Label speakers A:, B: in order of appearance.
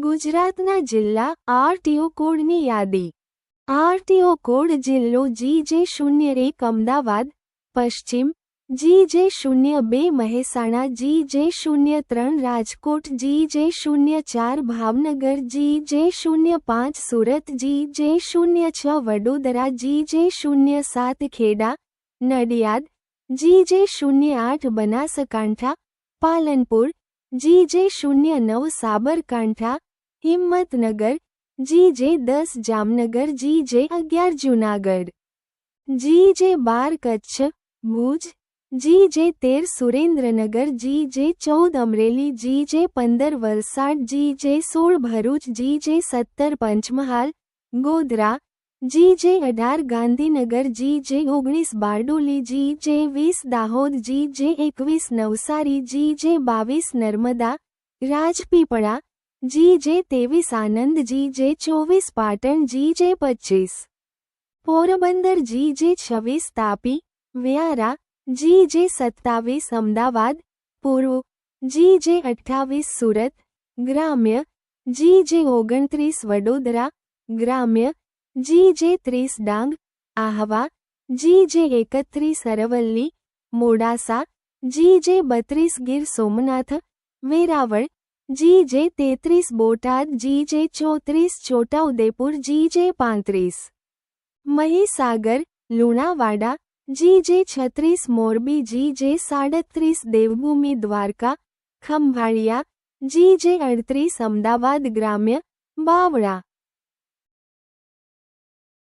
A: ગુજરાતના જિલ્લા આરટીઓ કોડની યાદી. આરટીઓ કોડ જિલ્લો GJ01 અમદાવાદ પશ્ચિમ, GJ02 Mehsana, GJ03 Rajkot, GJ04 Bhavnagar, GJ05 Surat, GJ06 Vadodara, GJ07 Kheda, Nadiad, GJ08 Banaskantha, Palanpur, GJ09 Sabarkantha, Himmatnagar, GJ10 Jamnagar, GJ11 Junagadh, GJ12 Kutch, Bhuj, GJ13 Surendranagar, GJ14 Amreli, GJ15 Valsad, GJ16 Bharuch, GJ17 Panchmahal, Godhra, GJ18 Gandhinagar, GJ19 Bardoli, GJ20 Dahod, GJ21 Navsari, GJ22 Narmada, Rajpipla, GJ23 આનંદ, GJ24 Patan, GJ25 Porbandar, GJ26 Tapi, Vyara, GJ27 Ahmedabad પૂર્વ, GJ28 Surat ગ્રામ્ય, GJ29 Vadodara ગ્રામ્ય, GJ30 Dang, Ahwa, GJ31 Aravalli, Modasa, GJ32 Gir Somnath, Veraval, GJ33 Botad, GJ34 Chhota Udepur, GJ35 Mahisagar, Lunawada, GJ36 Morbi, GJ37 Devbhumi Dwarka, Khambhalia, GJ38 Ahmedabad ગ્રામ્ય, બાવળા.